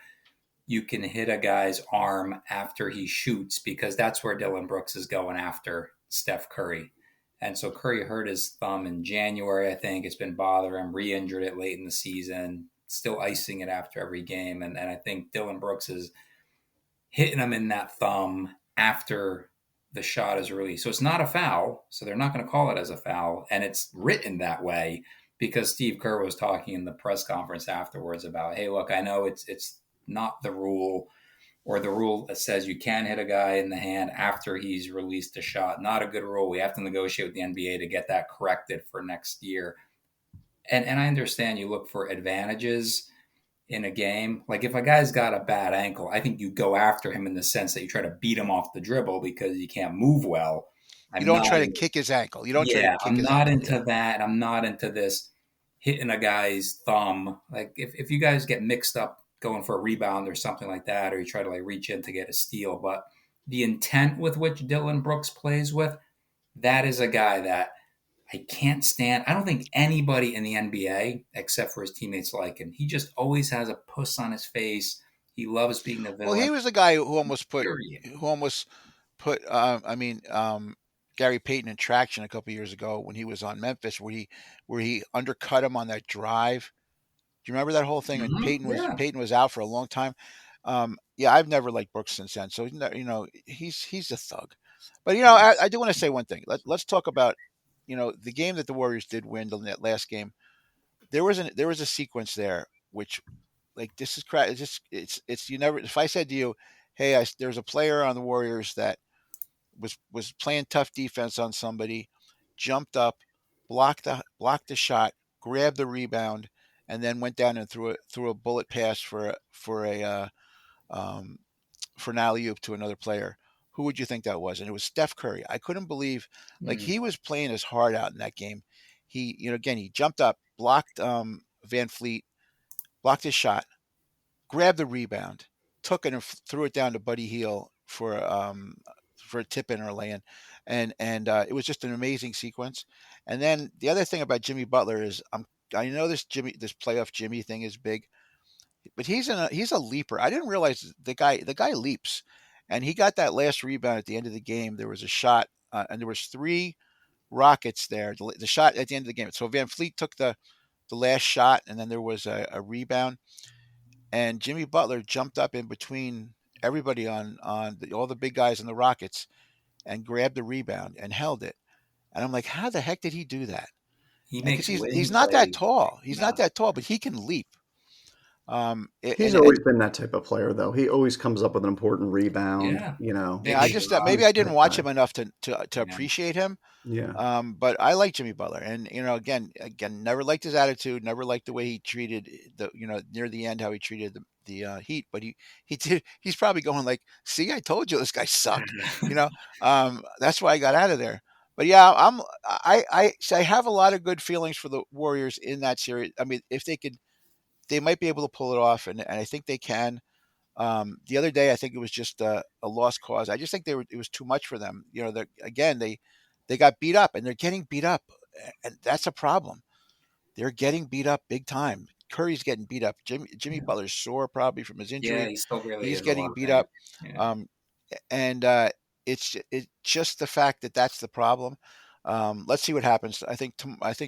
you can hit a guy's arm after he shoots, because that's where Dylan Brooks is going after Steph Curry. And so Curry hurt his thumb in January, I think. It's been bothering him, re-injured it late in the season, still icing it after every game. And I think Dylan Brooks is hitting him in that thumb after the shot is released. So it's not a foul. So they're not going to call it as a foul. And it's written that way because Steve Kerr was talking in the press conference afterwards about, hey, look, I know it's not the rule, or the rule that says you can hit a guy in the hand after he's released a shot. Not a good rule. We have to negotiate with the NBA to get that corrected for next year. And I understand you look for advantages in a game. Like if a guy's got a bad ankle, I think you go after him in the sense that you try to beat him off the dribble because he can't move well. you I'm don't not try to kick his ankle. You don't try to Yeah, kick I'm his not ankle. Yeah. into that. I'm not into this hitting a guy's thumb. Like if you guys get mixed up going for a rebound or something like that, or you try to like reach in to get a steal, but the intent with which Dylan Brooks plays with, that is a guy that I can't stand. I don't think anybody in the NBA except for his teammates like him. He just always has a puss on his face. He loves being the Well, villain. he was the guy who almost put Period. who almost put. Gary Payton in traction a couple years ago when he was on Memphis, where he undercut him on that drive. Do you remember that whole thing? And Yeah. Peyton was out for a long time. Yeah, I've never liked Brooks since then. So he's a thug. But I do want to say one thing. Let's talk about the game that the Warriors did win, that last game. There was a sequence there which, like, this is it's just it's you never. If I said to you, hey, there's a player on the Warriors that was playing tough defense on somebody, jumped up, blocked the shot, grabbed the rebound, and then went down and threw a bullet pass um, for an alley oop to another player. Who would you think that was? And it was Steph Curry. I couldn't believe, like, Mm. he was playing his heart out in that game. He, again, he jumped up, blocked Van Fleet, blocked his shot, grabbed the rebound, took it and threw it down to Buddy Hield for a tip in or a lay-in, and it was just an amazing sequence. And then the other thing about Jimmy Butler is I know this playoff Jimmy thing is big, but he's a leaper. I didn't realize the guy leaps, and he got that last rebound at the end of the game. There was a shot, and there was three Rockets there. The shot at the end of the game. So Van Fleet took the last shot, and then there was a rebound, and Jimmy Butler jumped up in between everybody all the big guys in the Rockets and grabbed the rebound and held it. And I'm like, how the heck did he do that? He Because makes he's win not that plays. tall. He's No. not that tall, but he can leap. He's always been that type of player, though. He always comes up with an important rebound. Yeah. Yeah, I Big just shot. maybe I didn't watch guy. him enough to Yeah. appreciate him. Yeah. But I like Jimmy Butler, and again, never liked his attitude, never liked the way he treated near the end how he treated the Heat. But he's probably going like, see, I told you this guy sucked. That's why I got out of there. But yeah, I have a lot of good feelings for the Warriors in that series. I mean, if they might be able to pull it off, and I think they can. The other day, I think it was just a lost cause. I just think it was too much for them. They got beat up, and they're getting beat up, and that's a problem. They're getting beat up big time. Curry's getting beat up. Jimmy Yeah. Butler's sore probably from his Yeah, injury. he still really He's is a lot getting of beat pain. up, Yeah. and it's just the fact that that's the problem. Let's see what happens. I think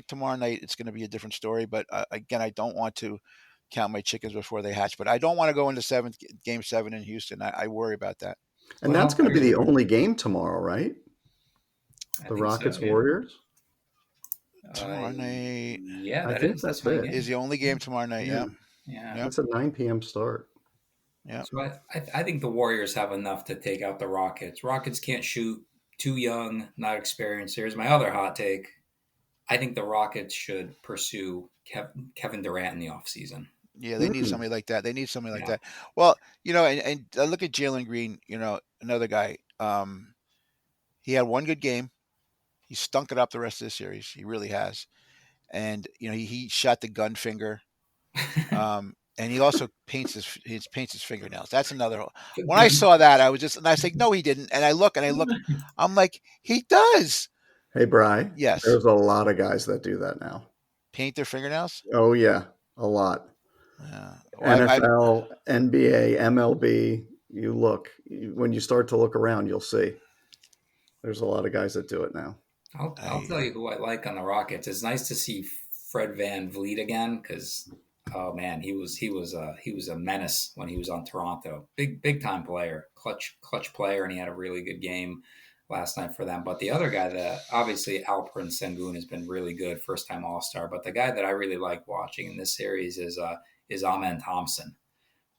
tomorrow night it's going to be a different story. But again, I don't want to count my chickens before they hatch. But I don't want to go into game 7 in Houston. I worry about that. And that's going to be the Well, only game tomorrow, right? I The think so, Rockets yeah. Warriors? Tomorrow night Yeah, I that think is. that's That's my it. game. is the only game tomorrow night. Yeah. Yeah. Yep. That's a 9 p.m. start. Yeah. So I think the Warriors have enough to take out the Rockets. Rockets can't shoot, too young, not experienced. Here's my other hot take. I think the Rockets should pursue Kevin Durant in the offseason. Yeah, they need Mm. somebody like that. They need somebody like Yeah. that. Well, and I look at Jalen Green, another guy. He had one good game. He stunk it up the rest of the series. He really has. And he shot the gun finger. And he also paints his fingernails. That's another. When I saw that, I was like, no, he didn't. And I look, I'm like, he does. Hey, Bri. Yes. There's a lot of guys that do that now. Paint their fingernails? Oh, yeah. A lot. Well, NFL, NBA, MLB. You look. When you start to look around, you'll see. There's a lot of guys that do it now. I'll tell you who I like on the Rockets. It's nice to see Fred Van Vliet again because, oh man, he was a menace when he was on Toronto. Big time player, clutch player, and he had a really good game last night for them. But the other guy that obviously Alperen Sengun has been really good, first time All-Star. But the guy that I really like watching in this series is Amen Thompson.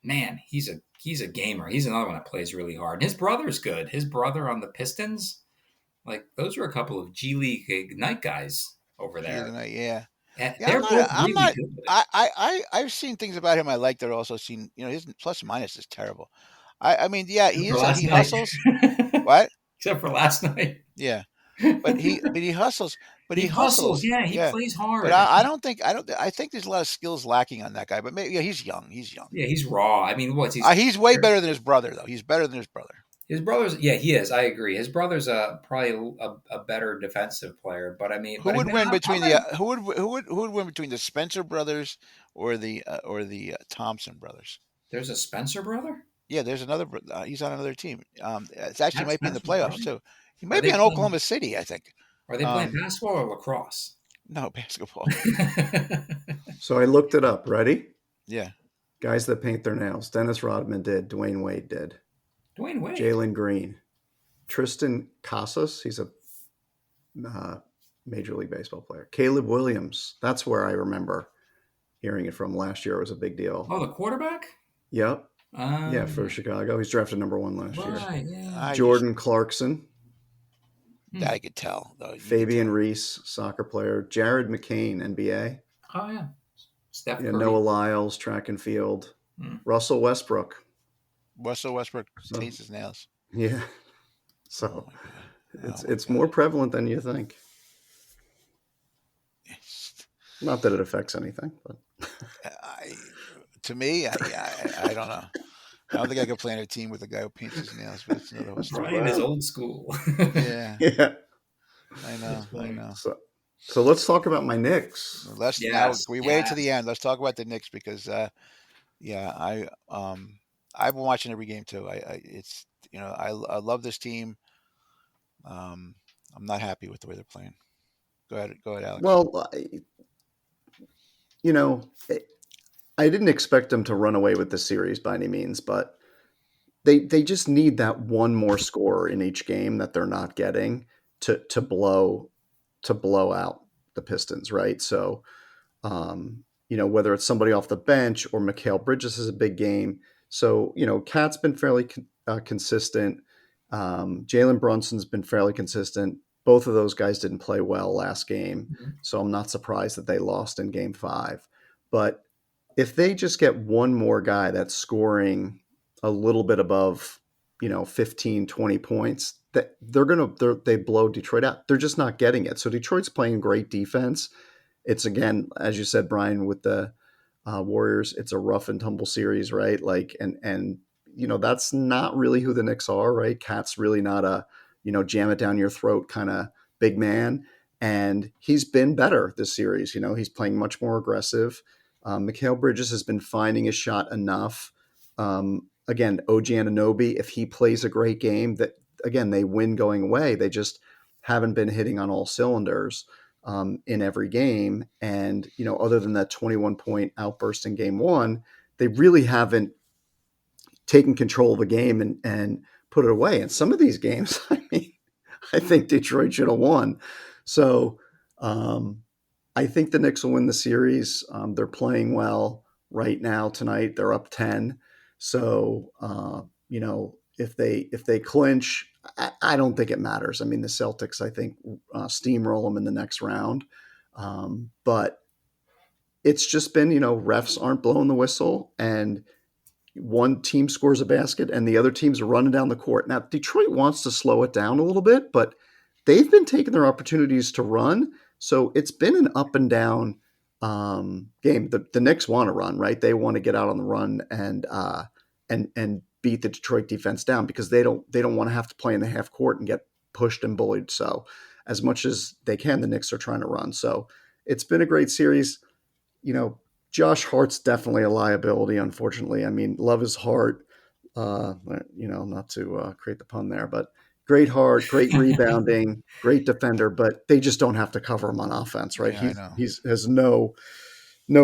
Man, he's a gamer. He's another one that plays really hard. And his brother's good. His brother on the Pistons. Like, those are a couple of G League Ignite guys over there. Yeah. They're both really good. I've seen things about him I like that. I've also seen, his plus minus is terrible. I mean, yeah, he hustles. What? Except for last night. Yeah, but he hustles. But he hustles. Yeah, he plays hard. But I think there's a lot of skills lacking on that guy. But maybe, he's young. Yeah, he's raw. I mean, he's way better than his brother, though. He's better than his brother. His brother's, yeah, he is. I agree. His brother's probably a better defensive player, but I mean, who would win between the Spencer brothers or the Thompson brothers? There's a Spencer brother. Yeah, there's another. He's on another team. It actually might be in the playoffs too. He might be in Oklahoma City, I think. Are they playing basketball or lacrosse? No, basketball. So I looked it up. Ready? Yeah. Guys that paint their nails. Dennis Rodman did. Dwayne Wade did. Dwayne Wade. Jalen Green. Tristan Casas. He's a Major League Baseball player. Caleb Williams. That's where I remember hearing it from last year. It was a big deal. Oh, the quarterback? Yep. Yeah, for Chicago. He's drafted number 1 last year. Yeah. Jordan Clarkson. That I could tell, though. You could Fabian tell. Reese, soccer player. Jared McCain, NBA. Oh yeah, Steph Yeah, Curry. Noah Lyles, track and field. Hmm. Russell Westbrook. Russell Westbrook So tastes his nails. yeah, Oh so my god. Oh my it's god. more prevalent than you think. Not that it affects anything, but I, to me, I don't know. I don't think I could play on a team with a guy who paints his nails, but it's another whole story. Bryan is old school. Yeah, yeah. I That's know. I funny. know. So let's talk about my Knicks. Let's now Yes, we wait to yes. the end. Let's talk about the Knicks because yeah, I've been watching every game too. I it's I love this team. Um, I'm not happy with the way they're playing. Go ahead, Alex. Well, you know, I didn't expect them to run away with the series by any means, but they just need that one more score in each game that they're not getting to blow out the Pistons, right? So, whether it's somebody off the bench or Mikal Bridges is a big game. So, Cat's been fairly consistent. Jalen Brunson's been fairly consistent. Both of those guys didn't play well last game, Mhm. so I'm not surprised that they lost in Game 5. But if they just get one more guy that's scoring a little bit above, 15, 20 points, that they blow Detroit out. They're just not getting it. So Detroit's playing great defense. It's, again, as you said, Brian, with the Warriors, it's a rough and tumble series, right? Like, and that's not really who the Knicks are, right? Cat's really not a jam it down your throat kind of big man, and he's been better this series. He's playing much more aggressive. Mikal Bridges has been finding his shot enough. Again, OG Anunoby, if he plays a great game, that again they win going away. They just haven't been hitting on all cylinders in every game. And, other than that 21-point outburst in game one, they really haven't taken control of the game and put it away. And some of these games, I mean, I think Detroit should have won. So I think the Knicks will win the series. They're playing well right now tonight. They're up 10. So, if they clinch, I don't think it matters. I mean, the Celtics, I think, steamroll them in the next round. But it's just been, refs aren't blowing the whistle, and one team scores a basket and the other team's running down the court. Now, Detroit wants to slow it down a little bit, but they've been taking their opportunities to run. So it's been an up and down game. The Knicks want to run, right? They want to get out on the run and beat the Detroit defense down because they don't want to have to play in the half court and get pushed and bullied. So as much as they can, the Knicks are trying to run. So it's been a great series. Josh Hart's definitely a liability, unfortunately. I mean, love his heart, not to create the pun there, but great heart, great rebounding, great defender, but they just don't have to cover him on offense, right? Yeah, I know. He's has no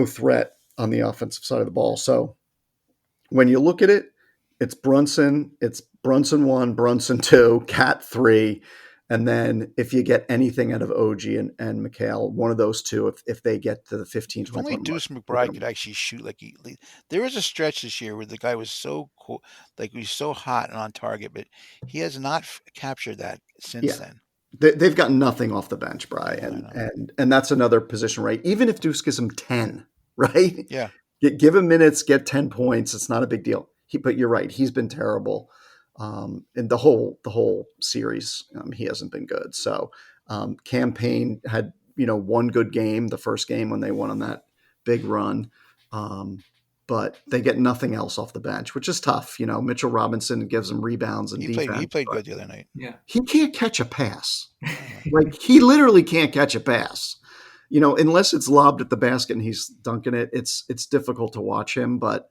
threat on the offensive side of the ball. So when you look at it, it's Brunson 1, Brunson 2, Cat 3. And then if you get anything out of OG and Mikal, one of those two, if they get to the 15, If 20 only point mark, Deuce they're McBride going to could win. actually shoot there was a stretch this year where the guy was so cool, like he was so hot and on target, but he has not captured that since Yeah. then. They've got nothing off the bench, Yeah, I Brian, know. and that's another position, right? Even if Deuce gives him 10, right? Yeah, Give him minutes, get 10 points. It's not a big deal. But you're right; he's been terrible, and the whole series. He hasn't been good. So, campaign had one good game, the first game when they went on that big run, but they get nothing else off the bench, which is tough. Mitchell Robinson gives them rebounds and he defense, played but good the other night. Yeah. he can't catch a pass. I know. Like he literally can't catch a pass. Unless it's lobbed at the basket and he's dunking it, it's difficult to watch him. But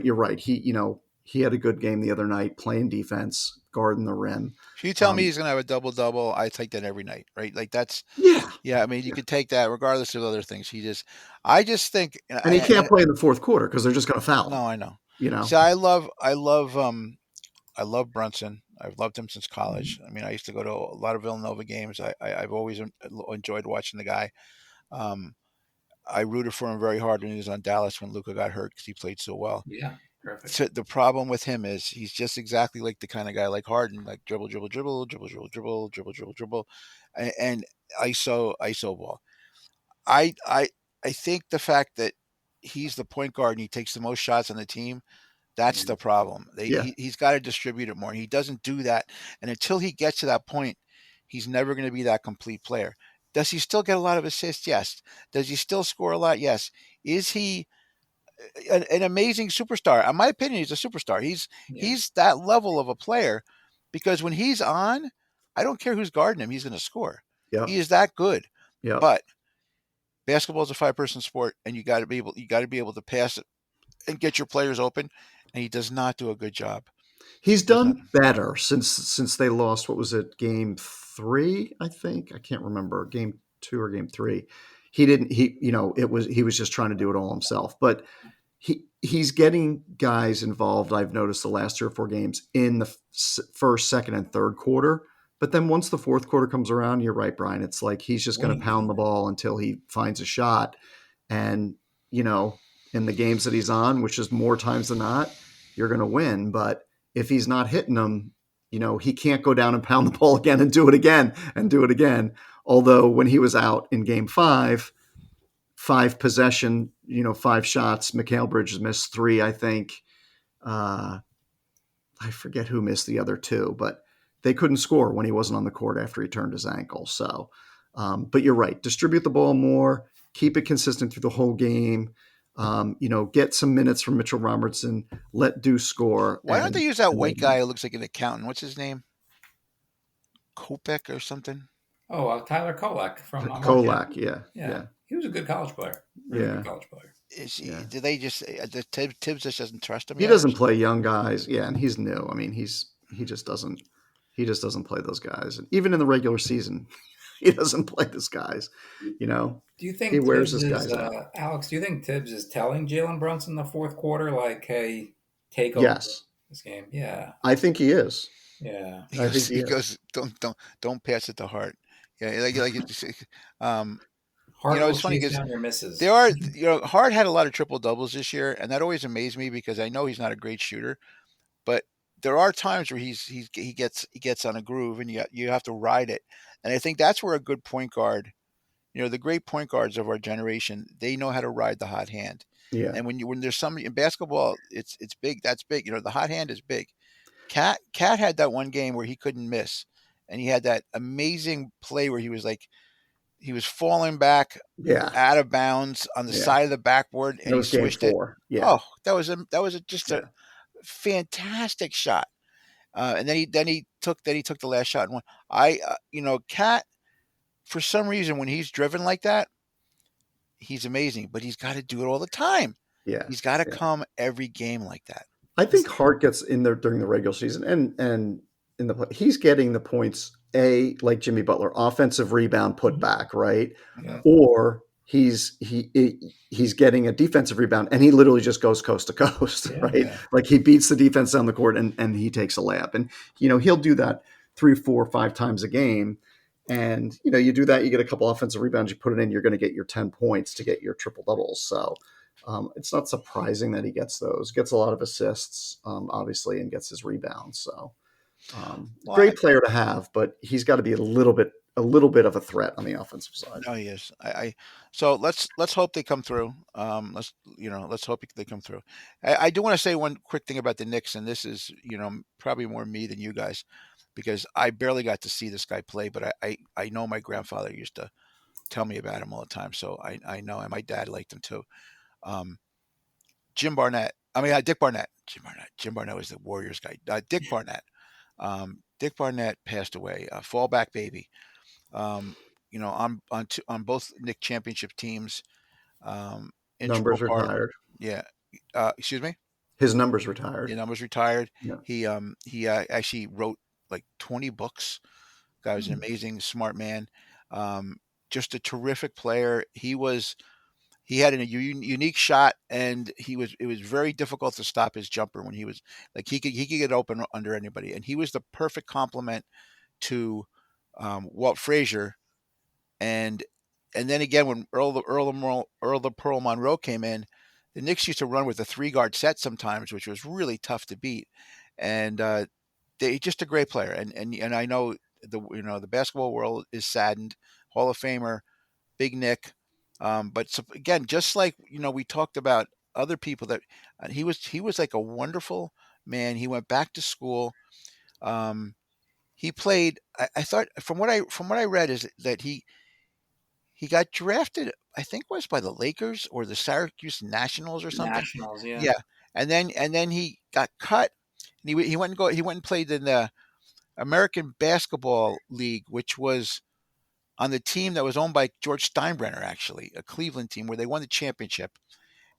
you're right. He had a good game the other night, playing defense, guarding the rim. If you tell me Um, he's gonna have a double double, I take that every night, right? Like that's yeah, yeah. I mean, you could take that regardless of other things. I just think, and he can't play in the fourth quarter because they're just going to foul him. no, I know. You know, See, I love Brunson. I've loved him since college. I mean, I used to go to a lot of Villanova games. I've always enjoyed watching the guy. Um, I rooted for him very hard when he was on Dallas when Luca got hurt because he played so well. Yeah. Perfect. So the problem with him is he's just exactly like the kind of guy like Harden, like dribble, dribble, dribble, dribble, dribble, dribble, dribble, dribble, dribble, and ISO ball. I I I think the fact that he's the point guard and he takes the most shots on the team, that's Yeah. the problem. Yeah. He's got to distribute it more. He doesn't do that, and until he gets to that point, he's never going to be that complete player. Does he still get a lot of assists? Yes. Does he still score a lot? Yes. Is he an amazing superstar? In my opinion, he's a superstar. Yeah. He's that level of a player because when he's on, I don't care who's guarding him, he's going to score. Yep. He is that good. Yep. But basketball is a five-person sport, and you got to be able to pass it and get your players open. And he does not do a good job. He's Does not. done better since they lost. What was it? Game 3, I think. I can't remember. Game 2 or game 3. He didn't. He was just trying to do it all himself. But he's getting guys involved. I've noticed the last 3 or 4 games in the first, second, and third quarter. But then once the fourth quarter comes around, you're right, Brian. It's like he's just going to pound the ball until he finds a shot. And in the games that he's on, which is more times than not, you're going to win. But if he's not hitting them, he can't go down and pound the ball again and do it again and do it again. Although when he was out in game 5, 5 possession, 5 shots, Mikal Bridges missed 3, I think. I forget who missed the other 2, but they couldn't score when he wasn't on the court after he turned his ankle. So, but you're right. Distribute the ball more, keep it consistent through the whole game. Get some minutes from Mitchell Robertson, let Deuce score. Why don't they use that white guy who looks like an accountant? What's his name? Kopech or something? Oh, Tyler Kolak from Kolak, yeah. He was a good college player. Really good college player. Do they just Tibbs just doesn't trust him? He doesn't play young guys, and he's new. I mean, he just doesn't play those guys. And even in the regular season, he doesn't play those guys. Do you think he wears Tibbs his guys out? Alex? Do you think Tibbs is telling Jalen Brunson the fourth quarter, like, "Hey, take over this game"? Yeah, I think he is. Yeah, he goes, don't pass it to Hart. Yeah, Hart it's funny because your misses. there are, Hart had a lot of triple doubles this year, and that always amazed me because I know he's not a great shooter, but there are times where he gets on a groove, and you have to ride it, and I think that's where a good point guard, the great point guards of our generation, they know how to ride the hot hand. Yeah. And when there's somebody in basketball, it's big. That's big. The hot hand is big. Cat had that one game where he couldn't miss, and he had that amazing play where he was falling back out of bounds on the side of the backboard, and he swished it. Yeah. Oh, that was just a fantastic shot. And then he took the last shot and won. Cat, for some reason, when he's driven like that, he's amazing, but he's got to do it all the time. Yeah. He's got to come every game like that. I think Hart gets in there during the regular season, and in the he's getting the points. Like Jimmy Butler, offensive rebound put back, right? Yeah. Or he's getting a defensive rebound, and he literally just goes coast to coast, right? Yeah. Like he beats the defense down the court, and he takes a layup, and he'll do that 3, 4, 5 times a game. And you do that, you get a couple offensive rebounds, you put it in, you're going to get your 10 points to get your triple doubles. So it's not surprising that he gets those. Gets a lot of assists, obviously, and gets his rebounds. So great player to have, but he's got to be a little bit of a threat on the offensive side. No, he is. So let's hope they come through. Let's hope they come through. I do want to say one quick thing about the Knicks, and this is probably more me than you guys, because I barely got to see this guy play, but I know my grandfather used to tell me about him all the time, so I know, and my dad liked him too. Dick Barnett. Jim Barnett was the Warriors guy. Dick Barnett. Dick Barnett passed away. Fallback baby. On both Knick championship teams. Numbers retired. Yeah. Excuse me. His numbers retired. His numbers retired. Yeah. He actually wrote like 20 books. Guy was an amazing, smart man. Just a terrific player. He had a unique shot, and it was very difficult to stop his jumper when he was like he could get open under anybody, and he was the perfect complement to Walt Frazier, and then again when Earl the Pearl Monroe came in, the Knicks used to run with a 3-guard set sometimes, which was really tough to beat. And they just a great player. And I know the basketball world is saddened. Hall of Famer, Big Nick. But so, again, just like we talked about other people that he was like a wonderful man. He went back to school. He played. I thought from what I read is that he got drafted. I think it was by the Lakers or the Syracuse Nationals or something. Nationals, yeah. Yeah, and then he got cut. And he went and played in the American Basketball League, which was on the team that was owned by George Steinbrenner, actually, a Cleveland team where they won the championship.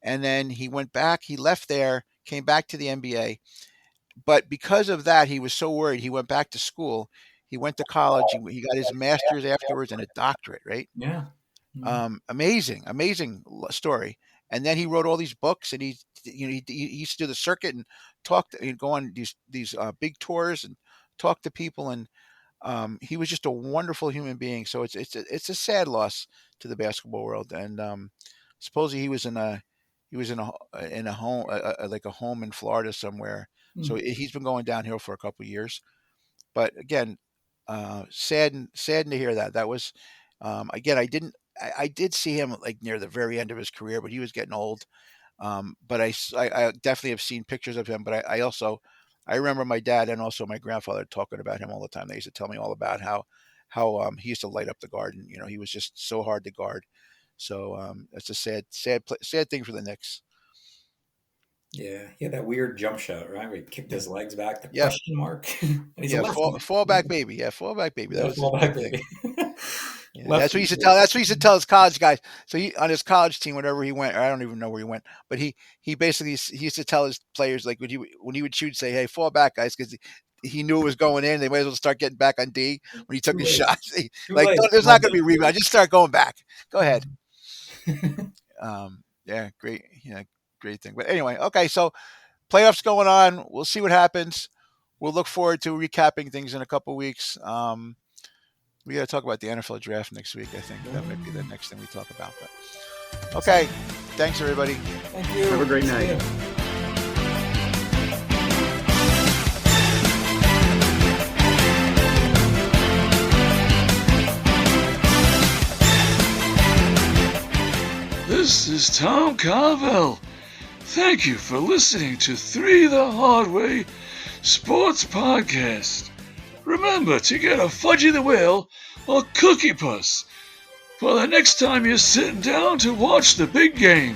And then he went back. He left there, came back to the NBA. But because of that, he was so worried. He went back to school. He went to college. He got his master's afterwards and a doctorate, right? Yeah. Amazing story. And then he wrote all these books, and he used to do the circuit and he'd go on these big tours and talk to people, and he was just a wonderful human being. So it's a sad loss to the basketball world. And supposedly he was in a home, like a home in Florida somewhere. So he's been going downhill for a couple of years. But again, saddened to hear that. That was again, I did see him like near the very end of his career, but he was getting old. But I definitely have seen pictures of him. But I remember my dad and also my grandfather talking about him all the time. They used to tell me all about how he used to light up the garden. He was just so hard to guard. So it's a sad thing for the Knicks. Yeah, he had that weird jump shot, right? Where he kicked his legs back, the Yeah. question mark. And he's a lefty. Fall back baby. Yeah, fall back baby. That was fall his back big thing. baby. Yeah, that's what he used to tell. That's what he used to tell his college guys. So he on his college team, whenever he went, I don't even know where he went, but he basically he used to tell his players like when he would shoot, say, "Hey, fall back, guys," because he knew it was going in. They might as well start getting back on D when he took his shots. There's not going to be rebound. Just start going back. Go ahead. Yeah, great. Yeah, great thing. But anyway, okay. So playoffs going on. We'll see what happens. We'll look forward to recapping things in a couple weeks. We got to talk about the NFL draft next week. I think that might be the next thing we talk about. But okay, thanks everybody. Thank you. Have a great night. This is Tom Carvel. Thank you for listening to 3 the Hard Way Sports Podcast. Remember to get a Fudgy the Whale or Cookie Puss for the next time you're sitting down to watch the big game.